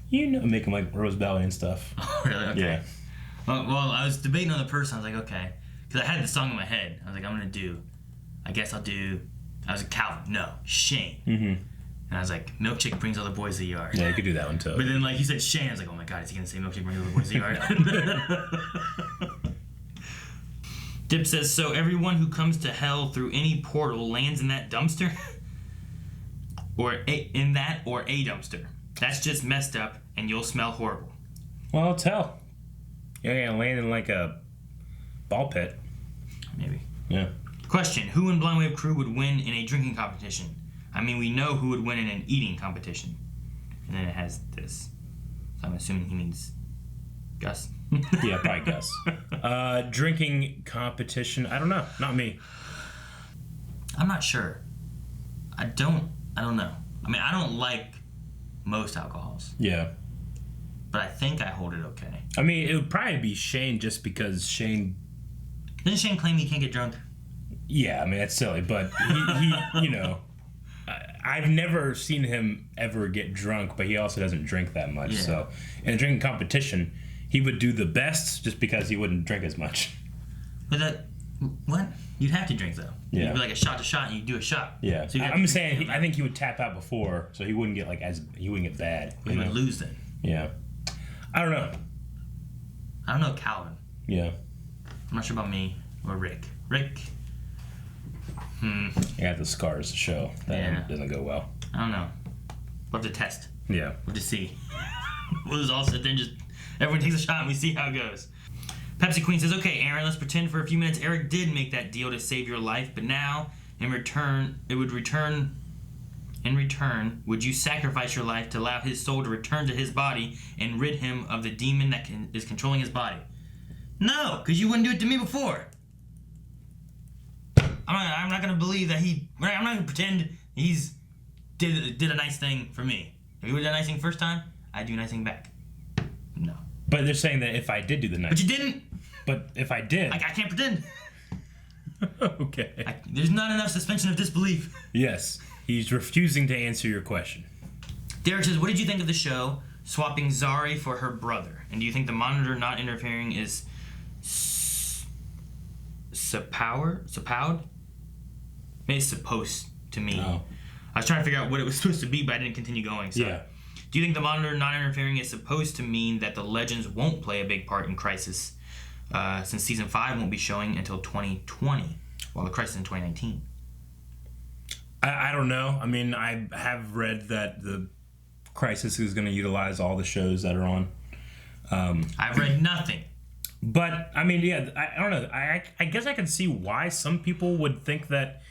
you know. Make him like Rose Belly and stuff. Oh, really? Okay. Yeah. Well, I was debating on the person. I was like, okay. Because I had the song in my head. I was like, I was like, Calvin. No, Shane. Mm-hmm. And I was like, Milkshake brings all the boys to the yard. Yeah, you could do that one too. But then like you said Shane, I was like, oh my god, is he going to say Milkshake brings all the boys to the yard? Dip says, so everyone who comes to hell through any portal lands in that dumpster? or a dumpster. That's just messed up, and you'll smell horrible. Well, it's hell. You're gonna land in like a ball pit. Maybe. Yeah. Question, who in Blind Wave Crew would win in a drinking competition? I mean, we know who would win in an eating competition. And then it has this. So I'm assuming he means Gus. Yeah, probably Gus. Drinking competition, I don't know. Not me. I'm not sure. I don't know. I mean, I don't like most alcohols. Yeah. But I think I hold it okay. I mean, it would probably be Shane just because Shane... Didn't Shane claim he can't get drunk? Yeah, I mean, that's silly, but he you know... I've never seen him ever get drunk, but he also doesn't drink that much. Yeah. So, in a drinking competition, he would do the best just because he wouldn't drink as much. But what? You'd have to drink though. Yeah. You'd be like a shot to shot, and you do a shot. Yeah. So I'm saying, I think he would tap out before, so he wouldn't get he wouldn't get bad. He would lose then. Yeah. I don't know. I don't know Calvin. Yeah. I'm not sure about me or Rick. Rick. You got the scars to show. That doesn't go well. I don't know. We'll have to test. Yeah. We'll just see. We'll just all sit there and just everyone takes a shot and we see how it goes. Pepsi Queen says, okay, Aaron, let's pretend for a few minutes Eric did make that deal to save your life, but now in return, would you sacrifice your life to allow his soul to return to his body and rid him of the demon that is controlling his body? No, because you wouldn't do it to me before. I'm not gonna believe that I'm not gonna pretend he's did a nice thing for me. If he would have done a nice thing first time, I'd do a nice thing back. No. But they're saying that if I did do the nice... But you didn't! But if I did... I can't pretend. Okay. There's not enough suspension of disbelief. Yes. He's refusing to answer your question. Derek says, what did you think of the show swapping Zari for her brother? And do you think the monitor not interfering is supposed? Maybe it's supposed to mean. Oh. I was trying to figure out what it was supposed to be, but I didn't continue going. So. Yeah. Do you think the monitor not interfering is supposed to mean that the Legends won't play a big part in Crisis, since Season 5 won't be showing until 2020, while the Crisis in 2019? I don't know. I mean, I have read that the Crisis is going to utilize all the shows that are on. I've read nothing. But, I mean, yeah, I don't know. I guess I can see why some people would think that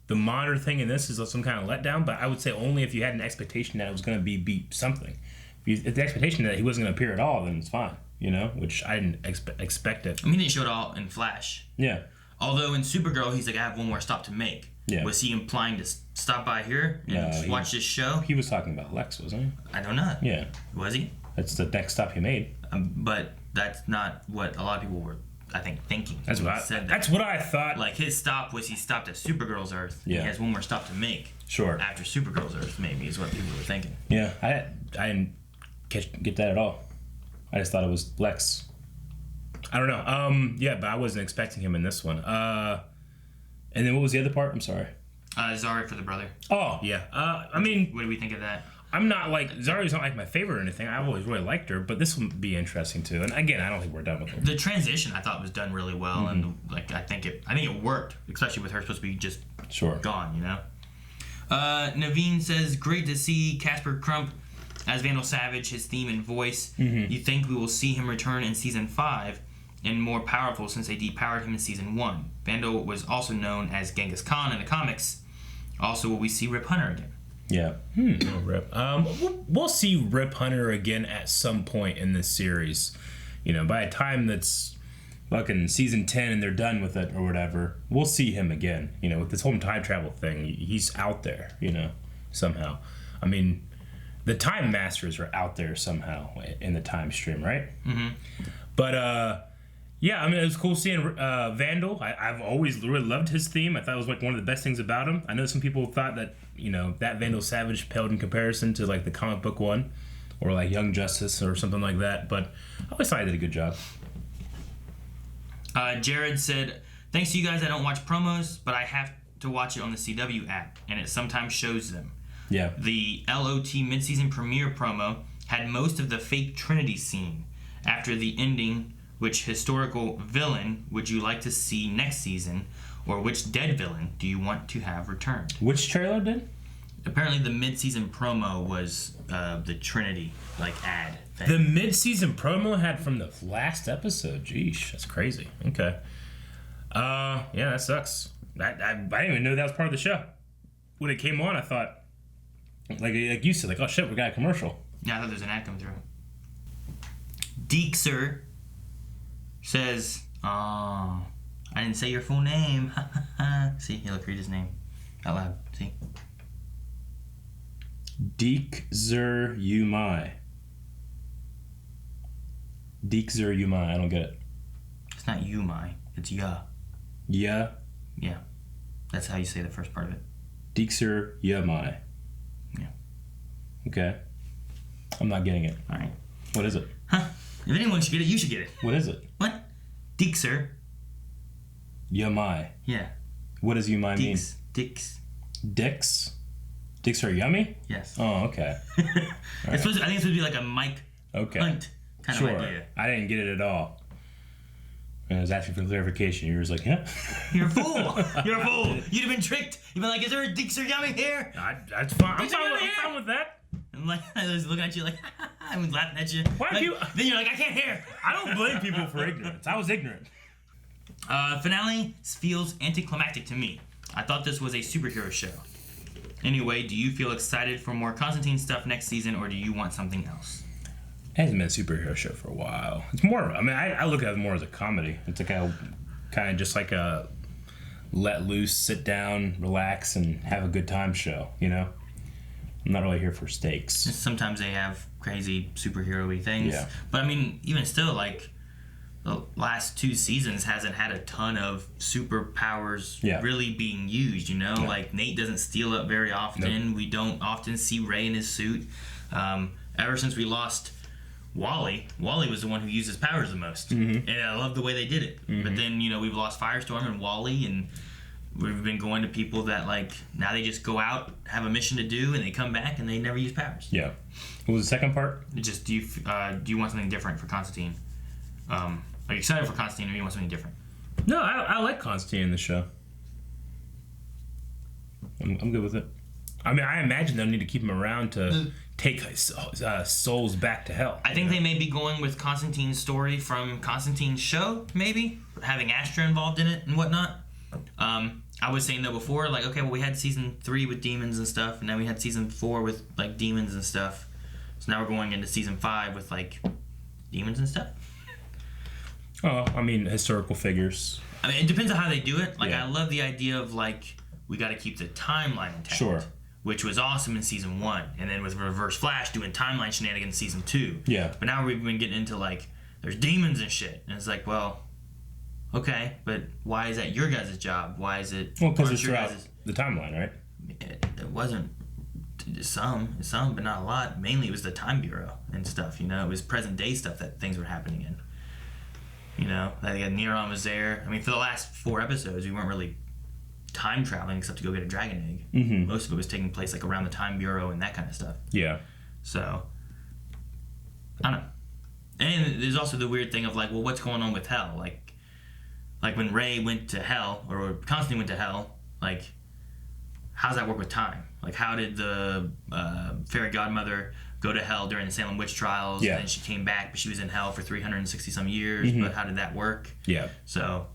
the monitor thing in this is some kind of letdown, but I would say only if you had an expectation that it was going to be something. If the expectation that he wasn't going to appear at all, then it's fine, you know, which I didn't expect it. I mean, they showed it all in Flash. Yeah. Although in Supergirl, he's like, I have one more stop to make. Yeah. Was he implying to stop by here and watch this show? He was talking about Lex, wasn't he? I don't know. Yeah. Was he? That's the next stop he made. But that's not what a lot of people were, I think, thinking. That's what I thought. Like, his stop was he stopped at Supergirl's Earth. Yeah. He has one more stop to make. Sure. After Supergirl's Earth, maybe, is what people were thinking. Yeah, I didn't get that at all. I just thought it was Lex. I don't know. Yeah, but I wasn't expecting him in this one. And then what was the other part? I'm sorry. Zari for the brother. Oh, yeah. I mean... What do we think of that? I'm not like... Zari's not like my favorite or anything. I've always really liked her, but this will be interesting too. And again, I don't think we're done with her. The transition I thought was done really well, and like I think it worked, especially with her supposed to be just gone, you know. Naveen says, great to see Casper Crump as Vandal Savage, his theme and voice. You think we will see him return in Season 5 and more powerful since they depowered him in Season 1. Vandal was also known as Genghis Khan in the comics. Also, will we see Rip Hunter again? Yeah. Rip. We'll see Rip Hunter again at some point in this series. You know, by a time that's fucking Season 10 and they're done with it or whatever, we'll see him again. You know, with this whole time travel thing, he's out there, you know, somehow. I mean, the Time Masters are out there somehow in the time stream, right? But, yeah, I mean, it was cool seeing Vandal. I've always really loved his theme. I thought it was like one of the best things about him. I know some people thought that, you know, that Vandal Savage paled in comparison to like the comic book one or like Young Justice or something like that, but I always thought he did a good job. Jared said, thanks to you guys, I don't watch promos, but I have to watch it on the CW app, and it sometimes shows them. Yeah. The LOT mid-season premiere promo had most of the fake Trinity scene. After the ending, which historical villain would you like to see next season, or which dead villain do you want to have returned? Which trailer did? Apparently the mid-season promo was the Trinity, like, ad thing. The mid-season promo had from the last episode. Jeez, that's crazy. Okay. Yeah, that sucks. I didn't even know that was part of the show. When it came on, I thought, like you said, like, oh shit, we got a commercial. Yeah, I thought there was an ad coming through. Deekser says, I didn't say your full name. See, he'll read his name. Out loud. See? Deek Zur Yumai. Deek Zur Yumai. I don't get it. It's not Yumai. It's Ya. Yeah. Yeah. That's how you say the first part of it. Deek Zur Yumai. Yeah. Okay. I'm not getting it. All right. What is it? Huh? If anyone should get it, you should get it. What is it? What? Dixer. Yumai. Yeah. What does Yumai mean? Dicks. Dicks? Dicks are yummy? Yes. Oh, okay. I think it's supposed to be like a Mike Hunt kind of idea. I didn't get it at all. And I was asking for clarification. You were just like, yeah. You're a fool. You're a fool. You'd have been tricked. You'd been like, is there a Dixer yummy here? That's fine. I'm fine with that. And like, I was looking at you like, I was laughing at you. Why like, you? Then you're like, I can't hear. I don't blame people for ignorance. I was ignorant. Finale feels anticlimactic to me. I thought this was a superhero show. Anyway, do you feel excited for more Constantine stuff next season, or do you want something else? It hasn't been a superhero show for a while. It's more, I mean, I look at it more as a comedy. It's like a kind of just like a let loose, sit down, relax, and have a good time show, you know? I'm not really here for stakes. Sometimes they have crazy superhero-y things. Yeah. But I mean, even still, like, the last 2 seasons hasn't had a ton of superpowers really being used, you know? Yeah. Like, Nate doesn't steal up very often. Nope. We don't often see Ray in his suit. Ever since we lost Wally was the one who used his powers the most. Mm-hmm. And I love the way they did it. Mm-hmm. But then, you know, we've lost Firestorm and Wally, and we've been going to people that, like, now they just go out, have a mission to do, and they come back and they never use powers. Yeah. What was the second part? Just, do you want something different for Constantine? Are you excited for Constantine, or do you want something different? No, I like Constantine in the show. I'm good with it. I mean, I imagine they'll need to keep him around to take souls back to hell. I think they may be going with Constantine's story from Constantine's show, maybe, having Astra involved in it and whatnot. I was saying, though, before, like, okay, well, we had season 3 with demons and stuff, and then we had season 4 with, like, demons and stuff. So now we're going into season 5 with, like, demons and stuff. Oh, I mean, historical figures. I mean, it depends on how they do it. Like, I love the idea of, like, we got to keep the timeline intact. Sure. Which was awesome in season 1. And then with Reverse Flash doing timeline shenanigans in season 2. Yeah. But now we've been getting into, like, there's demons and shit. And it's like, well, okay, but why is that your guys' job? Why is it... Well, because it's throughout the timeline, right? It wasn't some, but not a lot. Mainly it was the Time Bureau and stuff, you know? It was present day stuff that things were happening in. You know? Like, Neron was there. I mean, for the last 4 episodes, we weren't really time traveling except to go get a dragon egg. Mm-hmm. Most of it was taking place, like, around the Time Bureau and that kind of stuff. Yeah. So, I don't know. And there's also the weird thing of, like, well, what's going on with hell? Like when Ray went to hell, or Constantine went to hell, like, how does that work with time? Like, how did the fairy godmother go to hell during the Salem witch trials? Yeah. And then she came back, but she was in hell for 360 some years. Mm-hmm. But how did that work? Yeah. So,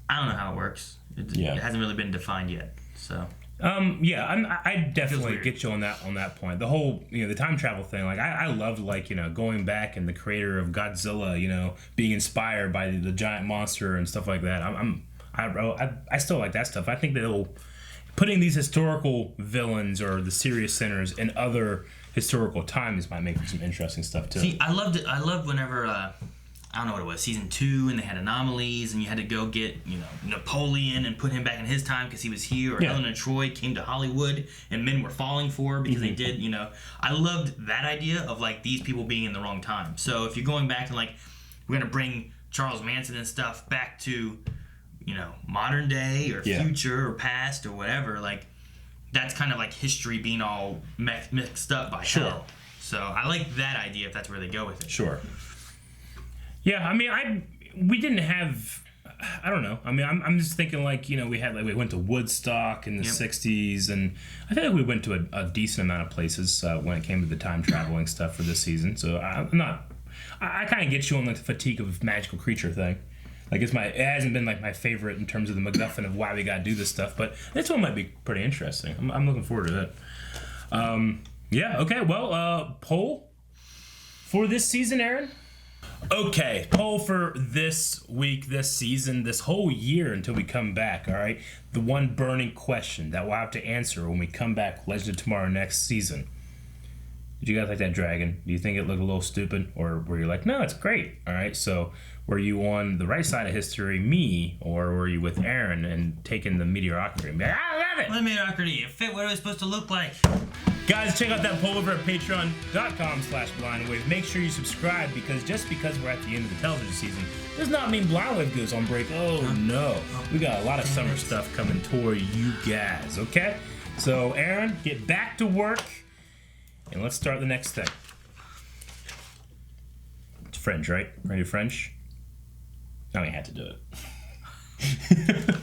I don't know how it works. It hasn't really been defined yet. So. Yeah, I definitely get you on that point. The whole, you know, the time travel thing. Like, I loved, like, you know, going back and the creator of Godzilla, you know, being inspired by the giant monster and stuff like that. I still like that stuff. I think that putting these historical villains or the serious sinners in other historical times might make for some interesting stuff too. See, I loved it. I loved whenever I don't know what it was, season 2, and they had anomalies, and you had to go get, you know, Napoleon and put him back in his time because he was here, or Helen of Troy came to Hollywood and men were falling for her because they did, you know. I loved that idea of, like, these people being in the wrong time. So if you're going back and, like, we're going to bring Charles Manson and stuff back to, you know, modern day or future or past or whatever, like, that's kind of like history being all mixed up by hell. So I like that idea if that's where they go with it. Sure. Yeah, I mean, we didn't have, I don't know. I mean, I'm just thinking, like, you know, we went to Woodstock in the 60s, and I feel like we went to a decent amount of places when it came to the time traveling stuff for this season. So I kind of get you on the fatigue of magical creature thing. Like, it hasn't been, like, my favorite in terms of the MacGuffin of why we got to do this stuff, but this one might be pretty interesting. I'm looking forward to that. Yeah, okay, well, poll for this season, Aaron? Okay, poll for this week, this season, this whole year until we come back, all right? The one burning question that we'll have to answer when we come back, Legend of Tomorrow next season. Did you guys like that dragon? Do you think it looked a little stupid? Or were you like, no, it's great, all right? So were you on the right side of history, me, or were you with Aaron and taking the mediocrity and be like, I love it? What mediocrity? It fit what it was supposed to look like. Guys, check out that poll over at patreon.com/blindwave. Make sure you subscribe because just because we're at the end of the television season does not mean Blindwave goes on break. Oh, no. We got a lot of summer stuff coming toward you guys, okay? So, Aaron, get back to work and let's start the next thing. It's French, right? Ready to French? Now we had to do it.